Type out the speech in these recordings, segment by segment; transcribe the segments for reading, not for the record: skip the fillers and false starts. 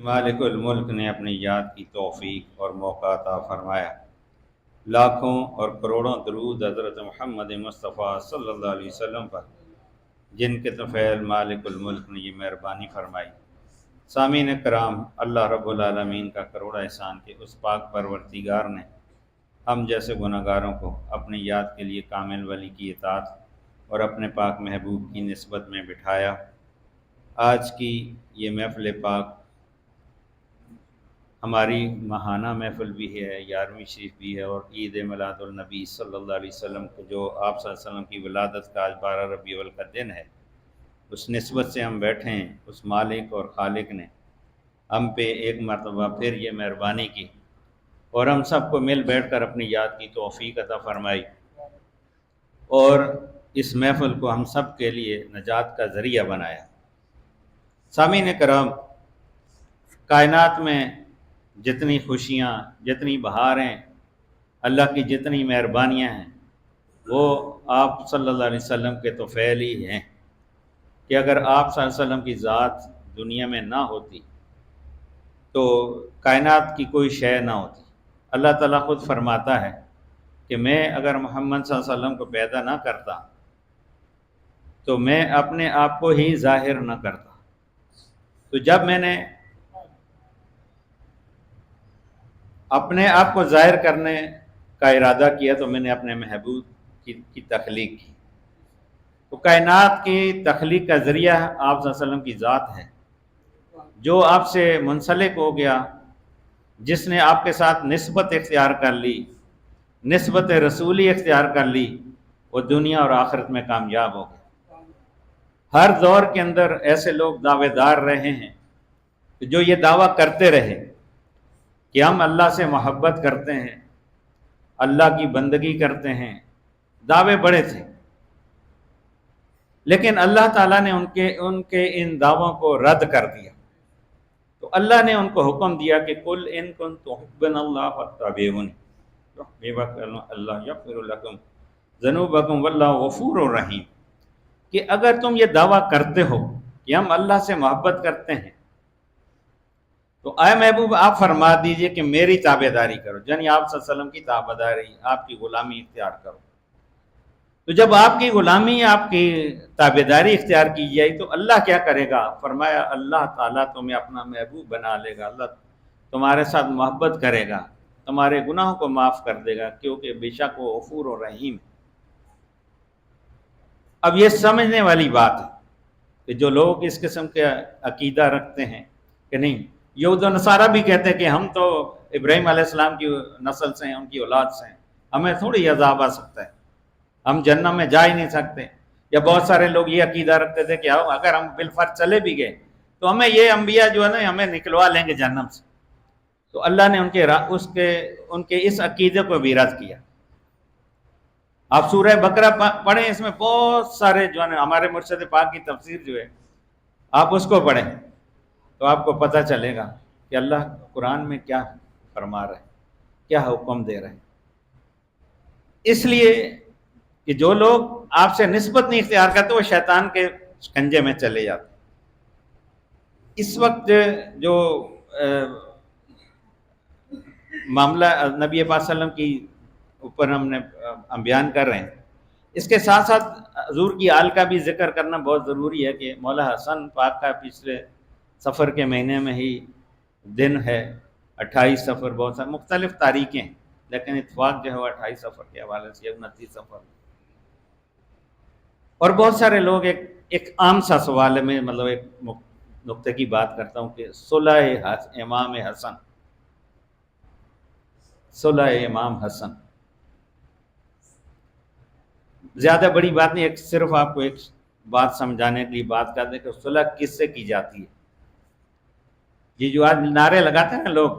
مالک الملک نے اپنی یاد کی توفیق اور موقع عطا فرمایا۔ لاکھوں اور کروڑوں درود حضرت محمد مصطفیٰ صلی اللہ علیہ وسلم پر، جن کے طفیل مالک الملک نے یہ مہربانی فرمائی۔ سامعین کرام، اللہ رب العالمین کا کروڑا احسان کہ اس پاک پروردگار نے ہم جیسے گناہ گاروں کو اپنی یاد کے لیے کامل ولی کی اطاعت اور اپنے پاک محبوب کی نسبت میں بٹھایا۔ آج کی یہ محفل پاک ہماری ماہانہ محفل بھی ہے، 11ویں شریف بھی ہے، اور عید میلاد النبی صلی اللہ علیہ وسلم کو جو آپ صلی اللہ علیہ وسلم کی ولادت کا آج 12 ربیع الاول کا دن ہے، اس نسبت سے ہم بیٹھے ہیں۔ اس مالک اور خالق نے ہم پہ ایک مرتبہ پھر یہ مہربانی کی اور ہم سب کو مل بیٹھ کر اپنی یاد کی توفیق عطا فرمائی، اور اس محفل کو ہم سب کے لیے نجات کا ذریعہ بنایا۔ سامعین کرام، کائنات میں جتنی خوشیاں، جتنی بہاریں، اللہ کی جتنی مہربانیاں ہیں، وہ آپ صلی اللہ علیہ وسلم کے طفیل ہی ہیں کہ اگر آپ صلی اللہ علیہ وسلم کی ذات دنیا میں نہ ہوتی تو کائنات کی کوئی شے نہ ہوتی۔ اللہ تعالیٰ خود فرماتا ہے کہ میں اگر محمد صلی اللہ علیہ وسلم کو پیدا نہ کرتا تو میں اپنے آپ کو ہی ظاہر نہ کرتا۔ تو جب میں نے اپنے آپ کو ظاہر کرنے کا ارادہ کیا تو میں نے اپنے محبوب کی تخلیق کی۔ تو کائنات کی تخلیق کا ذریعہ آپ صلی اللہ علیہ وسلم کی ذات ہے، جو آپ سے منسلک ہو گیا، جس نے آپ کے ساتھ نسبت اختیار کر لی، نسبت رسولی اختیار کر لی، وہ دنیا اور آخرت میں کامیاب ہو گیا۔ ہر دور کے اندر ایسے لوگ دعوے دار رہے ہیں جو یہ دعویٰ کرتے رہے کہ ہم اللہ سے محبت کرتے ہیں، اللہ کی بندگی کرتے ہیں، دعوے بڑے تھے، لیکن اللہ تعالیٰ نے ان کے ان دعووں کو رد کر دیا۔ تو اللہ نے ان کو حکم دیا کہ قل ان کنتم تحبون اللہ فاتبعونی یحببکم اللہ یغفر لکم ذنوبکم واللہ غفور رحیم، کہ اگر تم یہ دعویٰ کرتے ہو کہ ہم اللہ سے محبت کرتے ہیں تو اے محبوب آپ فرما دیجئے کہ میری تابع داری کرو، یعنی آپ صلی اللہ علیہ وسلم کی تابع داری، آپ کی غلامی اختیار کرو۔ تو جب آپ کی غلامی، آپ کی تابع داری اختیار کی جائے تو اللہ کیا کرے گا؟ فرمایا اللہ تعالیٰ تمہیں اپنا محبوب بنا لے گا، اللہ تمہارے ساتھ محبت کرے گا، تمہارے گناہوں کو معاف کر دے گا، کیونکہ بے شک وہ غفور و رحیم۔ اب یہ سمجھنے والی بات ہے کہ جو لوگ اس قسم کے عقیدہ رکھتے ہیں کہ نہیں، یہود و نصارہ بھی کہتے ہیں کہ ہم تو ابراہیم علیہ السلام کی نسل سے ہیں، ان کی اولاد سے ہیں، ہمیں تھوڑی عذاب آ سکتا ہے، ہم جنت میں جا ہی نہیں سکتے۔ یا بہت سارے لوگ یہ عقیدہ رکھتے تھے کہ اگر ہم بالفرض چلے بھی گئے تو ہمیں یہ انبیاء جو ہے نا ہمیں نکلوا لیں گے جہنم سے۔ تو اللہ نے ان کے اس عقیدے کو بھی رد کیا۔ آپ سورہ بقرہ پڑھیں، اس میں بہت سارے جو ہے ہمارے مرشد پاک کی تفسیر جو ہے آپ اس کو پڑھیں تو آپ کو پتہ چلے گا کہ اللہ قرآن میں کیا فرما رہے ہیں، کیا حکم دے رہے ہیں۔ اس لیے کہ جو لوگ آپ سے نسبت نہیں اختیار کرتے وہ شیطان کے شکنجے میں چلے جاتے۔ اس وقت جو معاملہ نبی پاک صلی اللہ علیہ وسلم کی اوپر ہم بیان کر رہے ہیں، اس کے ساتھ ساتھ حضور کی آل کا بھی ذکر کرنا بہت ضروری ہے کہ مولا حسن پاک کا پچھلے سفر کے مہینے میں ہی دن ہے، 28 سفر، بہت سارے مختلف تاریخیں ہیں، لیکن اتفاق جو ہے وہ 28 سفر کے حوالے سے 29 سفر۔ اور بہت سارے لوگ ایک عام سا سوال ہے، میں مطلب ایک نقطے کی بات کرتا ہوں کہ صلح امام حسن، صلح امام حسن زیادہ بڑی بات نہیں، صرف آپ کو ایک بات سمجھانے کے لیے بات کر دیں کہ صلح کس سے کی جاتی ہے۔ یہ جو آج نعرے لگاتے ہیں نا لوگ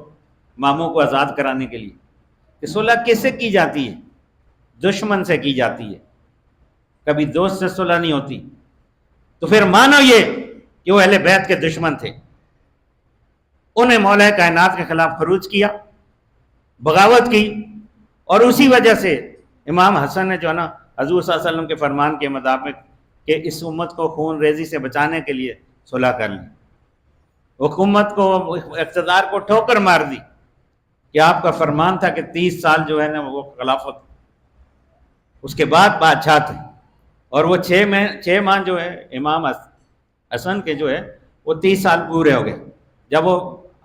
ماموں کو آزاد کرانے کے لیے کہ صلح کس سے کی جاتی ہے؟ دشمن سے کی جاتی ہے، کبھی دوست سے صلح نہیں ہوتی۔ تو پھر مانو یہ کہ وہ اہل بیت کے دشمن تھے، انہیں مولا کائنات کے خلاف خروج کیا، بغاوت کی، اور اسی وجہ سے امام حسن نے جو ہے نا حضور صلی اللہ علیہ وسلم کے فرمان کے مطابق کہ اس امت کو خون ریزی سے بچانے کے لیے صلح کر لی۔ حکومت کو, اقتدار کو ٹھوکر مار دی کہ آپ کا فرمان تھا کہ 30 سال جو ہے نا وہ خلافت, اس کے بعد بادشاہ تھے, اور وہ 6 ماہ جو ہے امام حسن کے جو ہے وہ 30 سال پورے ہو گئے. جب وہ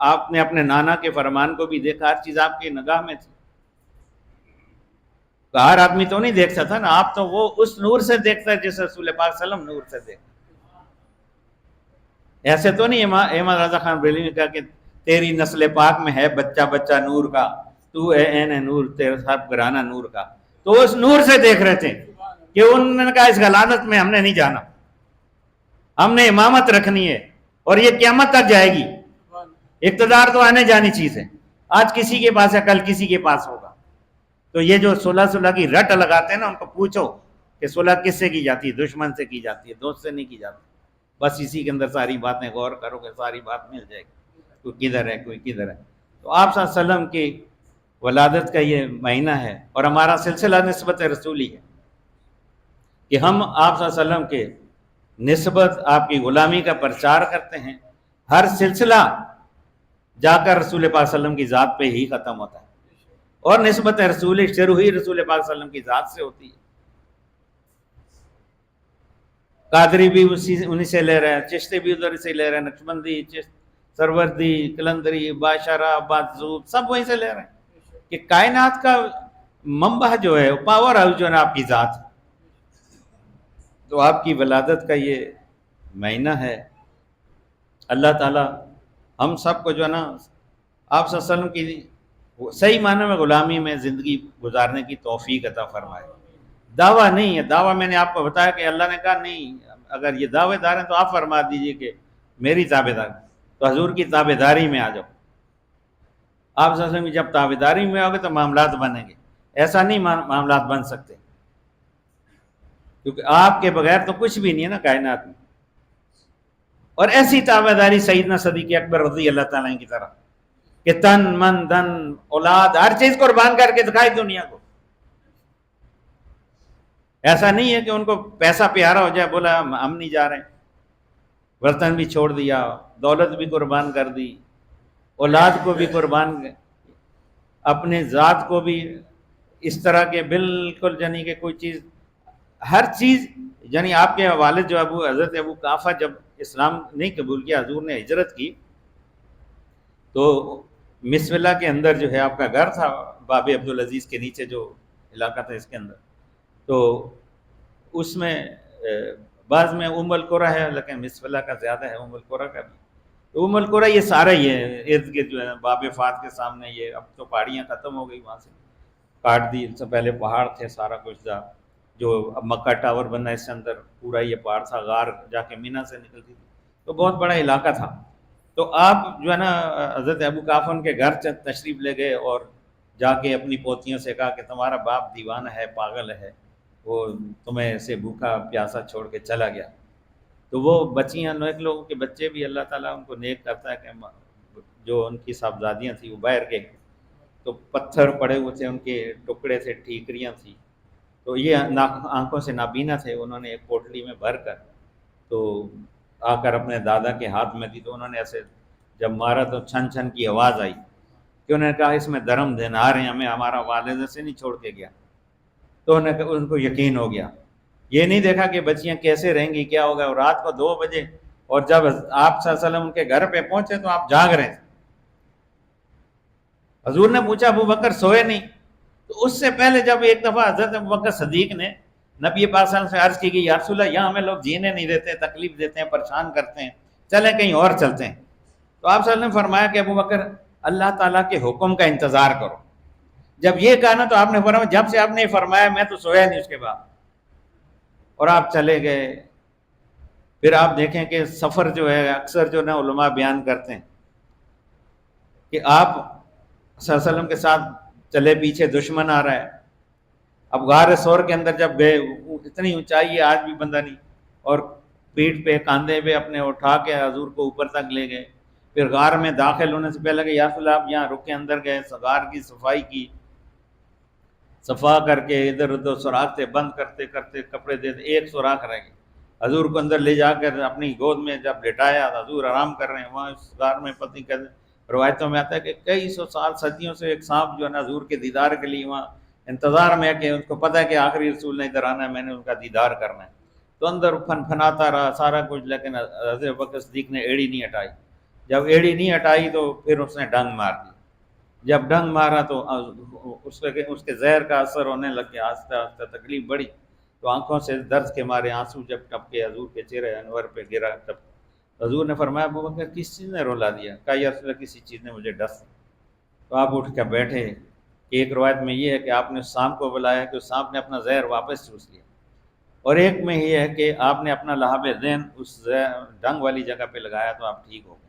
آپ نے اپنے نانا کے فرمان کو بھی دیکھا, ہر چیز آپ کی نگاہ میں تھی. ہر آدمی تو نہیں دیکھ سکتا نا, آپ تو وہ اس نور سے دیکھتا ہے جس رسول پاک صلی اللہ علیہ وسلم نور سے دیکھتا. ایسے تو نہیں احمد رضا خان بریلوی نے کہا کہ تیری نسل پاک میں ہے بچہ بچہ نور کا, تو اے عین نور تیرا سب گھرانہ نور کا. تو اس نور سے دیکھ رہے تھے کہ انہوں نے کہا اس غلالت میں ہم نے نہیں جانا, ہم نے امامت رکھنی ہے اور یہ قیامت تک جائے گی. اقتدار تو آنے جانی چیز ہے, آج کسی کے پاس ہے کل کسی کے پاس ہوگا. تو یہ جو صلح کی رٹ لگاتے ہیں نا, ان کو پوچھو کہ صلح کس سے کی جاتی ہے؟ دشمن سے کی جاتی ہے, دوست سے نہیں کی جاتی. بس اسی کے اندر ساری باتیں غور کرو گے, ساری بات مل جائے گی, کوئی کدھر ہے کوئی کدھر ہے. تو آپ صلی اللہ علیہ وسلم کی ولادت کا یہ مہینہ ہے, اور ہمارا سلسلہ نسبت رسولی ہے کہ ہم آپ صلی اللہ علیہ وسلم کے نسبت آپ کی غلامی کا پرچار کرتے ہیں. ہر سلسلہ جا کر رسول پاک صلی اللہ علیہ وسلم کی ذات پہ ہی ختم ہوتا ہے, اور نسبت رسول شروع ہی رسول پاک صلی اللہ علیہ وسلم کی ذات سے ہوتی ہے. قادری بھی انہی سے لے رہے ہیں, چشتی بھی ادھر سے لے رہے ہیں, نقشبندی, سروردی, کلندری, باشارہ, بادزوب, سب وہیں سے لے رہے ہیں کہ کائنات کا منبع جو ہے, پاور ہاؤس جو ہے نا آپ کی ذات ہے. تو آپ کی ولادت کا یہ مہینہ ہے. اللہ تعالیٰ ہم سب کو جو ہے نا آپ صلی اللہ علیہ وسلم کی صحیح معنی میں غلامی میں زندگی گزارنے کی توفیق عطا فرمائے. دعویٰ نہیں ہے, دعویٰ میں نے آپ کو بتایا کہ اللہ نے کہا نہیں, اگر یہ دعوے دار ہیں تو آپ فرما دیجئے کہ میری تابع دار, تو حضور کی تابع داری میں آ جاؤ. آپ صلی اللہ علیہ وسلم کی جب تابع داری میں آؤ گے تو معاملات بنیں گے, ایسا نہیں معاملات بن سکتے, کیونکہ آپ کے بغیر تو کچھ بھی نہیں ہے نا کائنات میں. اور ایسی تابع داری سیدنا صدیق اکبر رضی اللہ تعالیٰ کی طرح کہ تن من دھن اولاد ہر چیز قربان کر کے دکھائی دنیا کو. ایسا نہیں ہے کہ ان کو پیسہ پیارا ہو جائے, بولا ہم نہیں جا رہے, برتن بھی چھوڑ دیا, دولت بھی قربان کر دی, اولاد کو بھی قربان, اپنے ذات کو بھی اس طرح کے بالکل, یعنی کہ کوئی چیز, ہر چیز, یعنی آپ کے والد جو حضرت ابو قحافہ جب اسلام نہیں قبول کیا, حضور نے ہجرت کی, تو مسولہ کے اندر جو ہے آپ کا گھر تھا, باب عبدالعزیز کے نیچے جو علاقہ تھا اس کے اندر, تو اس میں بعض میں القرا ہے, لیکن مسولہ کا زیادہ ہے, القرا کا بھی. تو القرا یہ سارا ہی ہے ارد گرد جو ہے باب فات کے سامنے. یہ اب تو پہاڑیاں ختم ہو گئی, وہاں سے کاٹ دی, اس سے پہلے پہاڑ تھے, سارا کچھ تھا. جو اب مکہ ٹاور بنا اس کے اندر پورا یہ پہاڑ تھا, غار جا کے مینا سے نکلتی تھی, تو بہت بڑا علاقہ تھا. تو آپ جو ہے نا حضرت ابو قحافہ ان کے گھر تشریف لے گئے, اور جا کے اپنی پوتیوں سے کہا کہ تمہارا باپ دیوانہ ہے, پاگل ہے, وہ تمہیں سے بھوکا پیاسا چھوڑ کے چلا گیا. تو وہ بچیاں, نیک لوگوں کے بچے بھی اللہ تعالیٰ ان کو نیک کرتا ہے کہ جو ان کی صاحبزادیاں تھیں وہ باہر گئے, تو پتھر پڑے ہوئے تھے, ان کے ٹکڑے تھے, ٹھیکریاں تھیں, تو یہ آنکھوں سے نابینا تھے. انہوں نے ایک پوٹلی میں بھر کر تو آ کر اپنے دادا کے ہاتھ میں دی, تو انہوں نے ایسے جب مارا تو چھن چھن کی آواز آئی, کہ انہوں نے کہا اس میں درم دینار ہیں, ہمیں ہمارا والد سے نہیں چھوڑ کے گیا. تو ان کو یقین ہو گیا. یہ نہیں دیکھا کہ بچیاں کیسے رہیں گی, کیا ہوگا. اور رات کو 2 بجے, اور جب آپ صلی اللہ علیہ وسلم ان کے گھر پہ پہنچے تو آپ جاگ رہے تھے. حضور نے پوچھا ابو بکر سوئے نہیں؟ تو اس سے پہلے جب ایک دفعہ حضرت ابو بکر صدیق نے نبی پاک صلی اللہ علیہ وسلم سے عرض کی کہ یا رسول اللہ, یہاں ہمیں لوگ جینے نہیں دیتے, تکلیف دیتے ہیں, پریشان کرتے ہیں, چلیں کہیں اور چلتے ہیں. تو آپ صلی اللہ علیہ وسلم نے فرمایا کہ ابو بکر اللہ تعالیٰ کے حکم کا انتظار کرو. جب یہ کہا نا تو آپ نے فرمایا, جب سے آپ نے فرمایا میں تو سویا نہیں اس کے بعد, اور آپ چلے گئے. پھر آپ دیکھیں کہ سفر جو ہے اکثر جو نا علماء بیان کرتے ہیں کہ آپ صلی اللہ علیہ وسلم کے ساتھ چلے, پیچھے دشمن آ رہا ہے. اب غار ثور کے اندر جب گئے, اتنی اونچائی ہے آج بھی بندہ نہیں, اور پیٹھ پہ کاندھے پہ اپنے اٹھا کے حضور کو اوپر تک لے گئے. پھر غار میں داخل ہونے سے پہلے کہ یا رسول اللہ آپ یہاں رک کے اندر گئے, غار کی صفائی کی, صفا کر کے ادھر ادھر سوراخ سے بند کرتے کرتے کپڑے دے, ایک سوراخ رہ گئے. حضور کو اندر لے جا کر اپنی گود میں جب لٹایا تو حضور آرام کر رہے ہیں وہاں اس غار میں، پتہ نہیں کیسے روایتوں میں آتا ہے کہ کئی سو سال صدیوں سے ایک سانپ جو ہے نا حضور کے دیدار کے لیے وہاں انتظار میں ہے کہ ان کو پتہ ہے کہ آخری رسول نے ادھر آنا ہے، میں نے ان کا دیدار کرنا ہے، تو اندر پھن پھناتا رہا سارا کچھ، لیکن حضرت بکر صدیق نے ایڑی نہیں ہٹائی. جب ایڑی نہیں ہٹائی تو پھر اس نے ڈنگ مار دی. جب ڈنگ مارا تو اس کے زہر کا اثر ہونے لگ گیا، آہستہ آہستہ تکلیف بڑھی، تو آنکھوں سے درد کے مارے آنسو جب ٹپکے حضور کے چہرے انور پہ گرا، تب حضور نے فرمایا ابو بکر کس چیز نے رلا دیا؟ کہا یا رسول اللہ کسی چیز نے مجھے ڈس. تو آپ اٹھ کے بیٹھے. ایک روایت میں یہ ہے کہ آپ نے اس سانپ کو بلایا کہ اس سانپ نے اپنا زہر واپس چوس لیا، اور ایک میں یہ ہے کہ آپ نے اپنا لہاب ذہن اس ڈنگ والی جگہ پہ لگایا تو آپ ٹھیک ہو گئے.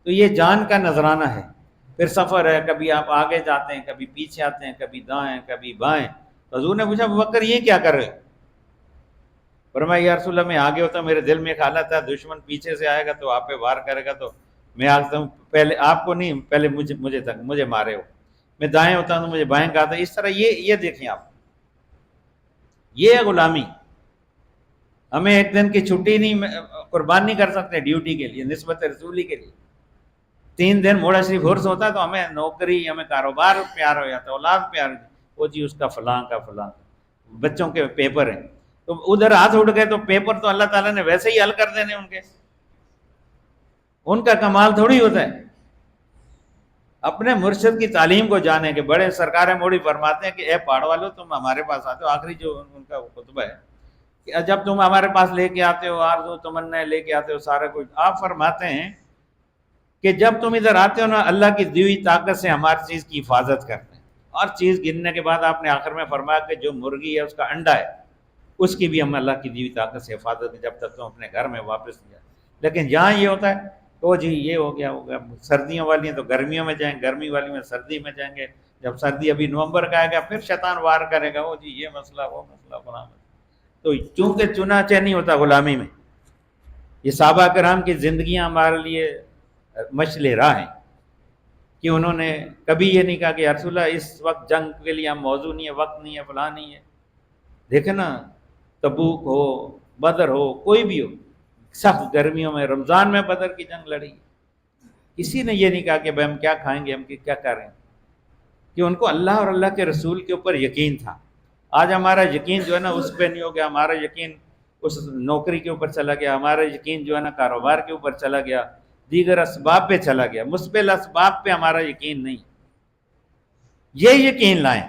تو یہ جان کا نذرانہ ہے. پھر سفر ہے، کبھی آپ آگے جاتے ہیں، کبھی پیچھے آتے ہیں، کبھی دائیں کبھی بائیں. حضور نے پوچھا ابو بکر یہ کیا کر رہے؟ فرمایا یا رسول اللہ میں آگے ہوتا ہوں، میرے دل میں ایک حالت ہے دشمن پیچھے سے آئے گا تو آپ پہ وار کرے گا، تو میں آتا ہوں پہلے آپ کو نہیں، پہلے مجھے مارے ہو. میں دائیں ہوتا ہوں تو مجھے بائیں کہا تھا. اس طرح یہ دیکھیں آپ، یہ ہے غلامی. ہمیں ایک دن کی چھٹی نہیں قربان نہیں کر سکتے ڈیوٹی کے لیے، نسبت رسولی کے لیے. 3 دن موڑا شریف عرس ہوتا ہے تو ہمیں نوکری، ہمیں کاروبار پیار ہو جاتا ہے، اولاد پیار، وہ جی اس کا فلاں کا فلاں، بچوں کے پیپر ہیں تو ادھر ہاتھ اٹھ گئے تو پیپر تو اللہ تعالیٰ نے ویسے ہی حل کر دینے ان کا کمال تھوڑی ہوتا ہے. اپنے مرشد کی تعلیم کو جانے کے بڑے سرکار موڑی فرماتے ہیں کہ اے پہاڑ والو تم ہمارے پاس آتے ہو، آخری جو ان کا خطبہ ہے کہ جب تم ہمارے پاس لے کے آتے ہو آرزو تمنا لے کے آتے ہو سارا کچھ، آپ فرماتے ہیں کہ جب تم ادھر آتے ہو نا اللہ کی دی ہوئی طاقت سے ہماری چیز کی حفاظت کرتے ہیں. اور چیز گننے کے بعد آپ نے آخر میں فرمایا کہ جو مرغی ہے اس کا انڈا ہے اس کی بھی ہم اللہ کی دی ہوئی طاقت سے حفاظت ہے جب تک تم اپنے گھر میں واپس جائے. لیکن جہاں یہ ہوتا ہے تو جی یہ ہو گیا سردیوں والی ہیں تو گرمیوں میں جائیں، گرمی والی میں سردی میں جائیں گے، جب سردی ابھی نومبر کا آئے گا پھر شیطان وار کرے گا، وہ جی یہ مسئلہ وہ مسئلہ فلاں. تو چونکہ چنانچہ نہیں ہوتا غلامی میں. یہ صحابہ کرام کی زندگیاں ہمارے لیے مشعل راہ ہیں کہ انہوں نے کبھی یہ نہیں کہا کہ یا رسول اللہ اس وقت جنگ کے لیے ہم موضوع نہیں ہے، وقت نہیں ہے، فلاں نہیں ہے. دیکھیں نا تبوک ہو، بدر ہو، کوئی بھی ہو، سخت گرمیوں میں رمضان میں بدر کی جنگ لڑی، کسی نے یہ نہیں کہا کہ بھائی ہم کیا کھائیں گے، ہم کیا کریں، کہ ان کو اللہ اور اللہ کے رسول کے اوپر یقین تھا. آج ہمارا یقین جو ہے نا اس پہ نہیں ہو گیا، ہمارا یقین اس نوکری کے اوپر چلا گیا، ہمارا یقین جو ہے نا کاروبار کے اوپر چلا گیا، دیگر اسباب پہ چلا گیا، مثبت اسباب پہ ہمارا یقین نہیں. یہ یقین لائیں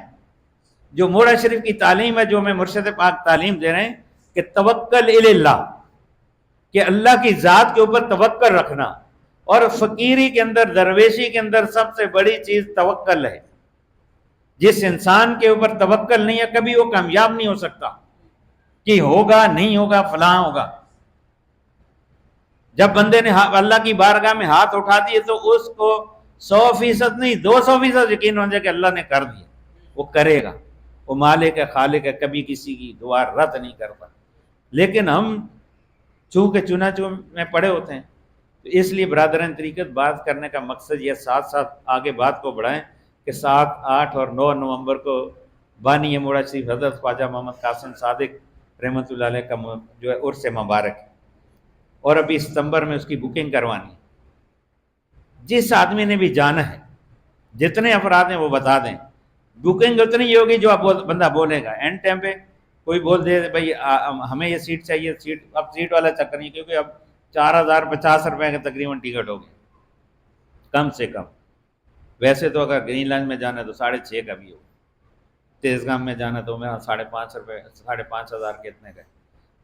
جو موڑا شریف کی تعلیم ہے، جو ہمیں مرشد پاک تعلیم دے رہے ہیں کہ توکل الی اللہ، کہ اللہ کی ذات کے اوپر توکل رکھنا. اور فقیری کے اندر، درویشی کے اندر سب سے بڑی چیز توکل ہے. جس انسان کے اوپر توکل نہیں ہے کبھی وہ کامیاب نہیں ہو سکتا کہ ہوگا نہیں ہوگا فلاں ہوگا. جب بندے نے اللہ کی بارگاہ میں ہاتھ اٹھا دیے تو اس کو 100% نہیں 200% یقین ہو جائے کہ اللہ نے کر دیا، وہ کرے گا، وہ مالک ہے خالق ہے، کبھی کسی کی دعا رد نہیں کرتا. لیکن ہم چونکہ چنانچہ میں پڑے ہوتے ہیں، تو اس لیے برادران طریقت بات کرنے کا مقصد یہ ساتھ ساتھ آگے بات کو بڑھائیں کہ 7، 8 اور 9 نومبر کو بانی موڑا شریف حضرت خواجہ محمد قاسم صادق رحمۃ اللہ علیہ کا جو ہے عرس مبارک ہے، اور ابھی ستمبر میں اس کی بکنگ کوانی ہے. جس آدمی نے بھی جانا ہے، جتنے افراد ہیں وہ بتا دیں، بکنگ اتنی ہی ہوگی جو بندہ بولے گا. اینڈ ٹائم پہ کوئی بول دے بھائی ہمیں یہ سیٹ چاہیے، سیٹ اب سیٹ والا چکر نہیں، کیونکہ اب 4050 روپے کا تقریباً ٹکٹ ہو گیا کم سے کم. ویسے تو اگر گرین لائن میں جانا ہے تو 6.5 کا بھی ہو، تیزگام میں جانا تو میرا 5.5 روپے 5,500 کے اتنے کا.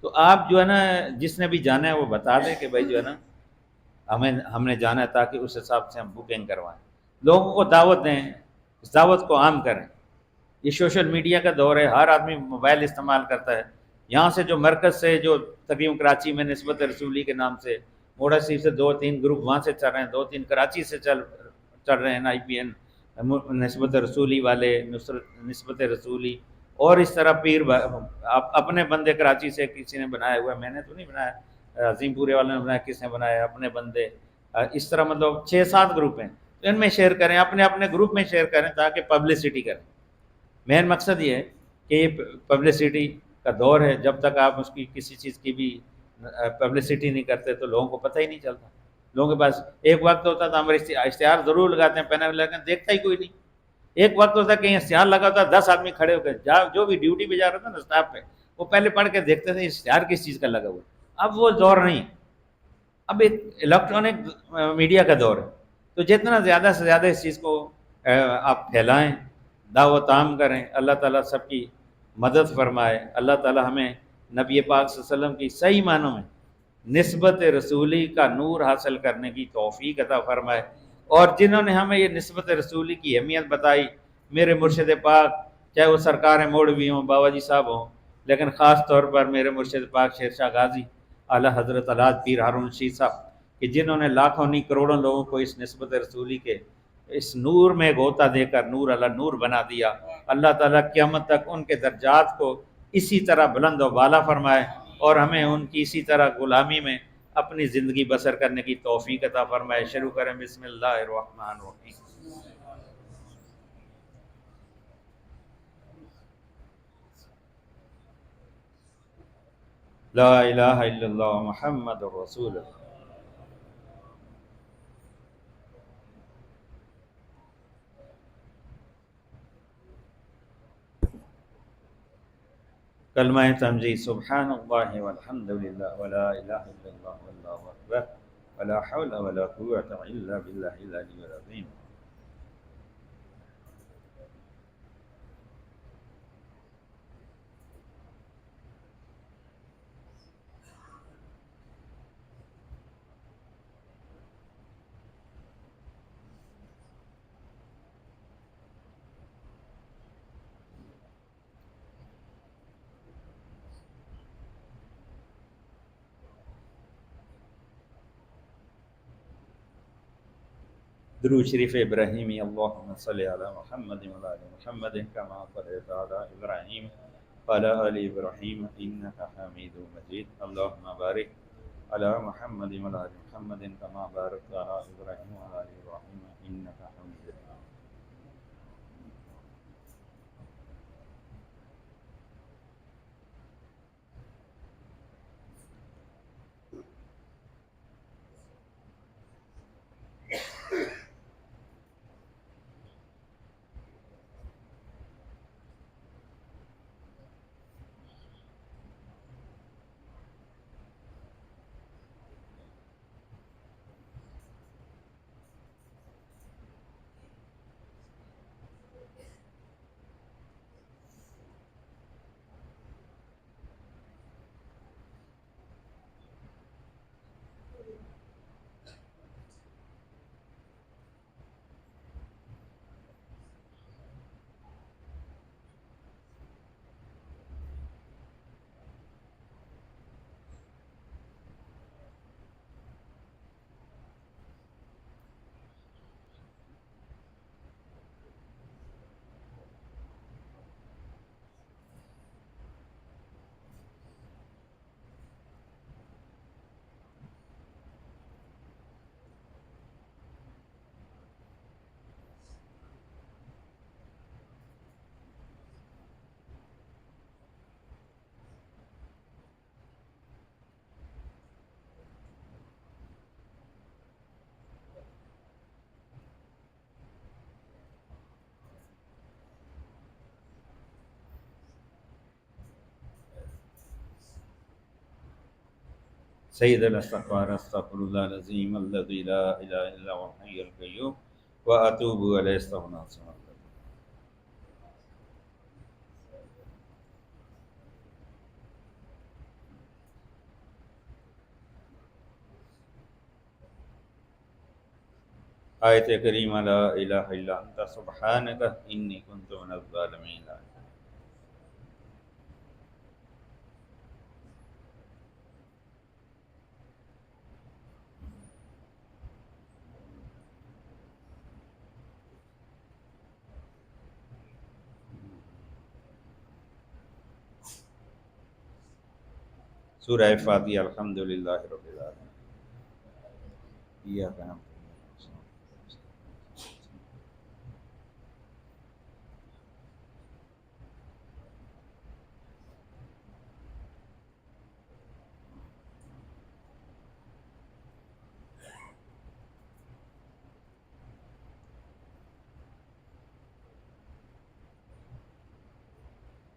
تو آپ جو ہے نا جس نے بھی جانا ہے وہ بتا دیں کہ بھائی جو ہے نا ہم نے جانا ہے، تاکہ اس حساب سے ہم بکنگ کروائیں. لوگوں کو دعوت دیں، اس دعوت کو عام کریں. یہ سوشل میڈیا کا دور ہے، ہر آدمی موبائل استعمال کرتا ہے. یہاں سے جو مرکز سے جو تقریباً کراچی میں نسبت رسولی کے نام سے موڑا شریف سے 2-3 گروپ وہاں سے چل رہے ہیں، 2-3 کراچی سے چل رہے ہیں، IPN نسبت رسولی والے، نسبت رسولی، اور اس طرح پیر اپنے بندے کراچی سے کسی نے بنایا ہوا ہے، میں نے تو نہیں بنایا، عظیم پورے والے نے بنایا، کس نے بنایا، اپنے بندے. اس طرح مطلب 6-7 گروپ ہیں، تو ان میں شیئر کریں، اپنے اپنے گروپ میں شیئر کریں تاکہ پبلسٹی کریں. مین مقصد یہ ہے کہ یہ پبلسٹی کا دور ہے، جب تک آپ اس کی کسی چیز کی بھی پبلسٹی نہیں کرتے تو لوگوں کو پتہ ہی نہیں چلتا. لوگوں کے پاس ایک وقت ہوتا تھا ہمارے اشتہار ضرور لگاتے ہیں، پینل لگاتے ہیں، دیکھتا ہی کوئی نہیں. ایک وقت ہوتا ہے کہیں اشتہار لگا ہوتا ہے 10 آدمی کھڑے ہو کے جو بھی ڈیوٹی پہ جا رہا تھا نا اسٹاف پہ، وہ پہلے پڑھ کے دیکھتے تھے اشتہار کس چیز کا لگا ہوا ہے. اب وہ دور نہیں، اب ایک الیکٹرانک میڈیا کا دور ہے. تو جتنا زیادہ سے زیادہ اس چیز کو آپ پھیلائیں، دعوت عام کریں، اللہ تعالیٰ سب کی مدد فرمائے. اللہ تعالیٰ ہمیں نبی پاک صلی اللہ علیہ وسلم کی صحیح معنوں میں نسبت رسولی کا نور حاصل کرنے کی توفیق عطا فرمائے. اور جنہوں نے ہمیں یہ نسبت رسولی کی اہمیت بتائی، میرے مرشد پاک، چاہے وہ سرکار مولوی ہوں، بابا جی صاحب ہوں، لیکن خاص طور پر میرے مرشد پاک شیر شاہ غازی اعلیٰ حضرت الحاج پیر ہارون رشید صاحب، کہ جنہوں نے لاکھوں نہیں کروڑوں لوگوں کو اس نسبت رسولی کے اس نور میں غوطہ دے کر نور اللہ نور بنا دیا. اللہ تعالیٰ قیامت تک ان کے درجات کو اسی طرح بلند و بالا فرمائے، اور ہمیں ان کی اسی طرح غلامی میں اپنی زندگی بسر کرنے کی توفیق عطا فرمائے. شروع کریں بسم اللہ الرحمن الرحیم. لا الہ الا اللہ محمد رسول اللہ. کلمہ تمجید سبحان اللہ والحمد للہ ولا الہ الا اللہ واللہ اکبر ولا حول ولا قوة الا باللہ العلی العظیم. درود شریف ابراہیمی. اللہم صلی علی محمد وعلی آل محمد کما صلیت علی ابراہیم وعلی آل ابراہیم انک حمید مجید. اللہم بارک علی محمد وعلی آل محمد کما بارکت علی ابراہیم وعلی آل ابراہیم انک حمید مجید. سید الاستغفار استغفر اللہ العظیم الذی لا الہ الا هو الحی القیوم واتوب الیہ. استغفر اللہ. آیت کریمہ لا الہ الا انت سبحانک انی کنت من الظالمین. سورہ فاتحہ. الحمدللہ رب العالمین. ایاک نعبد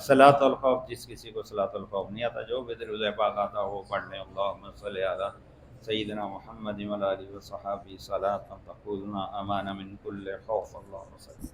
صلاۃ الخوف، جس کسی کو صلاۃ الخوف نہیں آتا، جو بھی درود پاک آتا وہ پڑھ لیں۔ اللہم صلی علی سیدنا محمد و علی وصحبہ صلاۃ تقولنا امان من کل خوف۔ اللہم صلی۔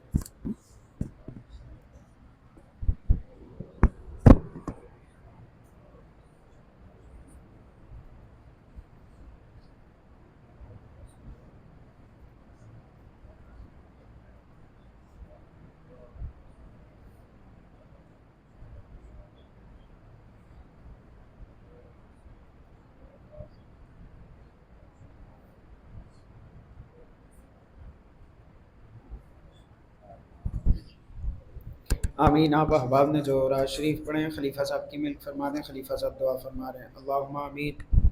آمین۔ آپ احباب نے جو راز شریف پڑھے ہیں، خلیفہ صاحب کی ملک فرما دیں۔ خلیفہ صاحب دعا فرما رہے ہیں۔ اللہم آمین۔